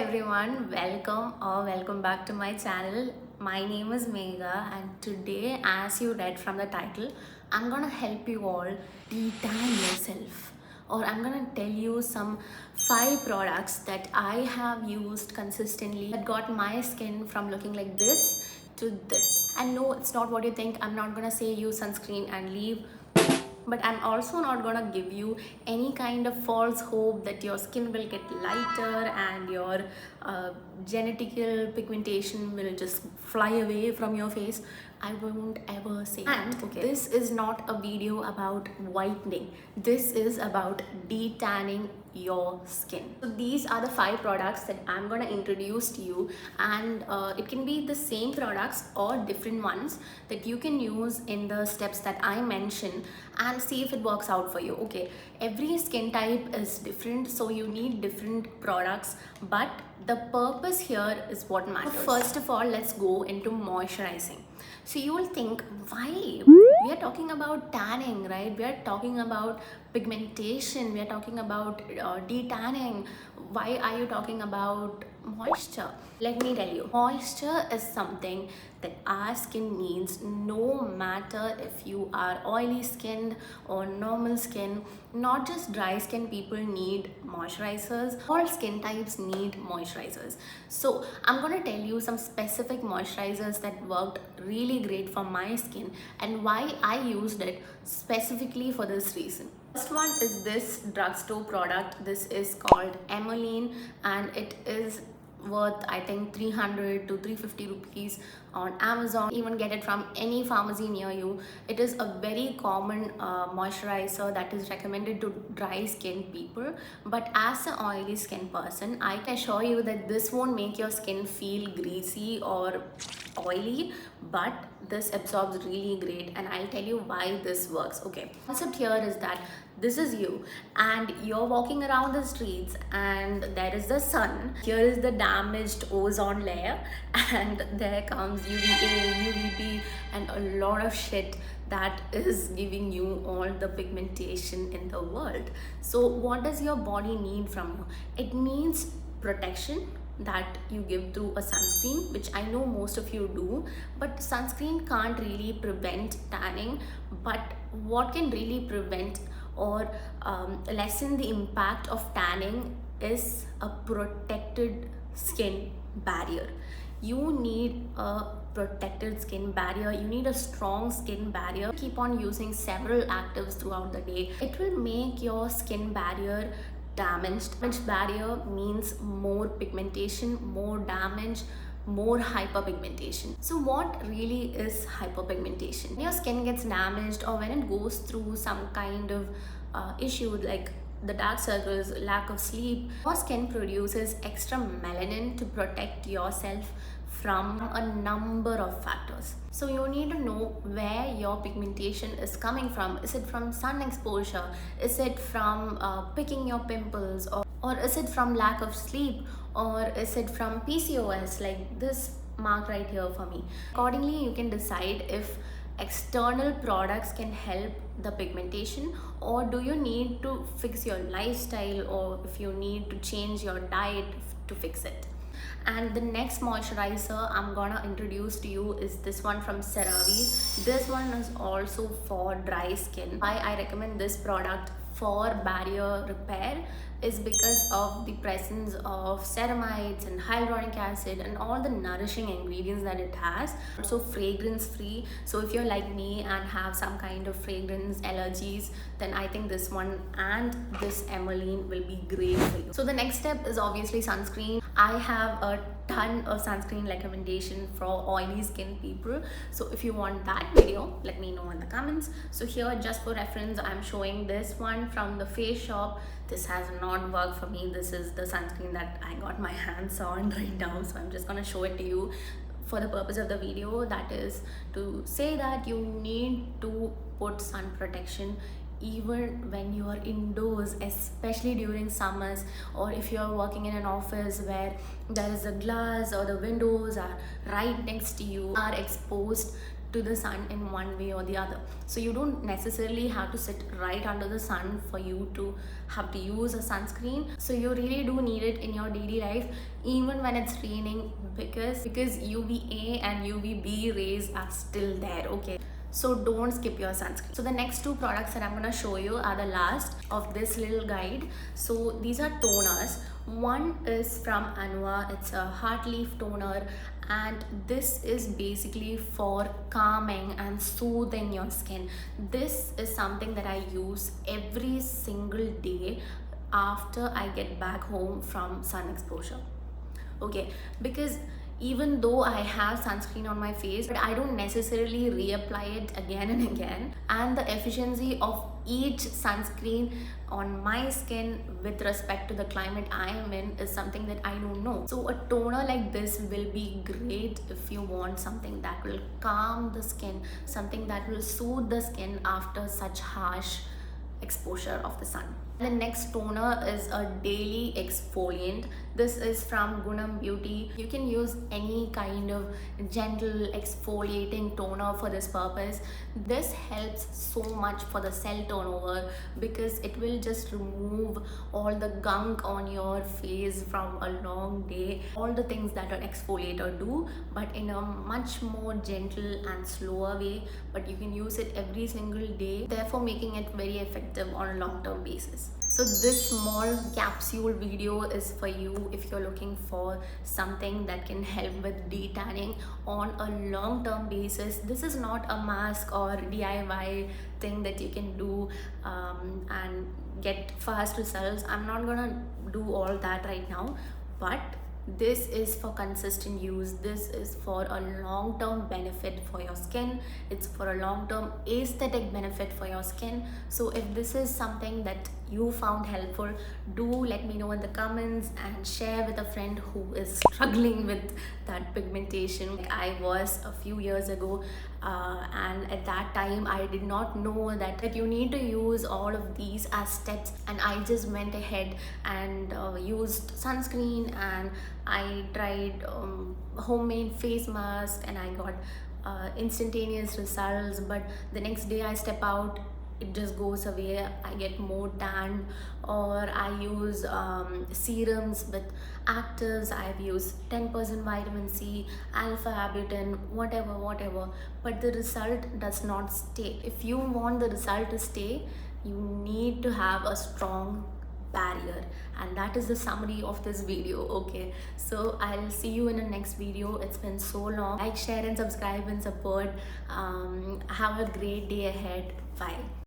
everyone, welcome back to my channel. My name is Megha, and today, as you read from the title, I'm gonna help you all detan yourself, or I'm gonna tell you some 5 products that I have used consistently that got my skin from looking like this to this. And no, it's not what you think. I'm not gonna say use sunscreen and leave, but I'm also not gonna give you any kind of false hope that your skin will get lighter and your genetical pigmentation will just fly away from your face. I won't ever say that. Okay, this is not a video about whitening. This is about detanning your skin. So these are the 5 products that I'm gonna introduce to you, and it can be the same products or different ones that you can use in the steps that I mentioned and see if it works out for you. Okay, every skin type is different, so you need different products, but the purpose here is what matters. First of all, let's go into moisturizing. So you will think, why? We are talking about tanning, right? We are talking about pigmentation. We are talking about detanning. Why are you talking about moisture? Let me tell you, moisture is something that our skin needs, no matter if you are oily skinned or normal skin. Not just dry skin people need moisturizers, all skin types need moisturizers. So I'm gonna tell you some specific moisturizers that worked really great for my skin and why I used it specifically for this reason. First one is this drugstore product. This is called Emmeline, and it is worth I think 300 to 350 rupees on Amazon. Even get it from any pharmacy near you. It is a very common moisturizer that is recommended to dry skin people, but as an oily skin person, I can assure you that this won't make your skin feel greasy or oily, but this absorbs really great, and I'll tell you why this works. Okay, concept here is that this is you and you're walking around the streets and there is the sun. Here is the damaged ozone layer, and there comes UVA, UVB, and a lot of shit that is giving you all the pigmentation in the world. So what does your body need from you? It needs protection that you give through a sunscreen, which I know most of you do, but sunscreen can't really prevent tanning. But what can really prevent or lessen the impact of tanning is a protected skin barrier. You need a protected skin barrier. You need a strong skin barrier. Keep on using several actives throughout the day. It will make your skin barrier damaged. Damaged barrier means more pigmentation, more damage, more hyperpigmentation. So what really is hyperpigmentation? When your skin gets damaged or when it goes through some kind of issue like the dark circles, lack of sleep, your skin produces extra melanin to protect yourself from a number of factors. So you need to know where your pigmentation is coming from. Is it from sun exposure? Is it from picking your pimples? Or is it from lack of sleep? Or is it from PCOS, like this mark right here for me? Accordingly, you can decide if external products can help the pigmentation, or do you need to fix your lifestyle, or if you need to change your diet to fix it. And the next moisturizer I'm gonna introduce to you is this one from CeraVe. This one is also for dry skin. Why I recommend this product for barrier repair is because of the presence of ceramides and hyaluronic acid and all the nourishing ingredients that it has. Also fragrance free, so if you're like me and have some kind of fragrance allergies, then I think this one and this Emmeline will be great for you. So the next step is obviously sunscreen. I have a ton of sunscreen recommendation for oily skin people, so if you want that video, let me know in the comments. So here, just for reference, I'm showing this one from the Face Shop. This has not worked for me. This is the sunscreen that I got my hands on right now, so I'm just gonna show it to you for the purpose of the video. That is to say that you need to put sun protection even when you are indoors, especially during summers, or if you are working in an office where there is a glass or the windows are right next to you, are exposed to the sun in one way or the other. So you don't necessarily have to sit right under the sun for you to have to use a sunscreen. So you really do need it in your daily life, even when it's raining, because UVA and UVB rays are still there, okay? So don't skip your sunscreen. So the next two products that I'm going to show you are the last of this little guide. So these are toners. One is from Anua. It's a heart leaf toner, and this is basically for calming and soothing your skin. This is something that I use every single day after I get back home from sun exposure, okay? Because even though I have sunscreen on my face, but I don't necessarily reapply it again and again, and the efficiency of each sunscreen on my skin with respect to the climate I am in is something that I don't know. So a toner like this will be great if you want something that will calm the skin, something that will soothe the skin after such harsh exposure of the sun. The next toner is a daily exfoliant. This is from Gunam Beauty. You can use any kind of gentle exfoliating toner for this purpose. This helps so much for the cell turnover because it will just remove all the gunk on your face from a long day, all the things that an exfoliator do, but in a much more gentle and slower way. But you can use it every single day, therefore making it very effective on a long-term basis. So this small capsule video is for you if you're looking for something that can help with detanning on a long-term basis. This is not a mask or DIY thing that you can do and get fast results. I'm not gonna do all that right now, but this is for consistent use. This is for a long-term benefit for your skin. It's for a long-term aesthetic benefit for your skin. So if this is something that you found helpful, do let me know in the comments and share with a friend who is struggling with that pigmentation like I was a few years ago, and at that time I did not know that you need to use all of these as steps, and I just went ahead and used sunscreen, and I tried homemade face mask, and I got instantaneous results. But the next day I step out, it just goes away. I get more tan. Or I use serums with actives. I've used 10% vitamin C, alpha arbutin, whatever, but the result does not stay. If you want the result to stay, you need to have a strong barrier, and that is the summary of this video, okay? So I'll see you in the next video. It's been so long. Like, share and subscribe and support. Have a great day ahead. Bye.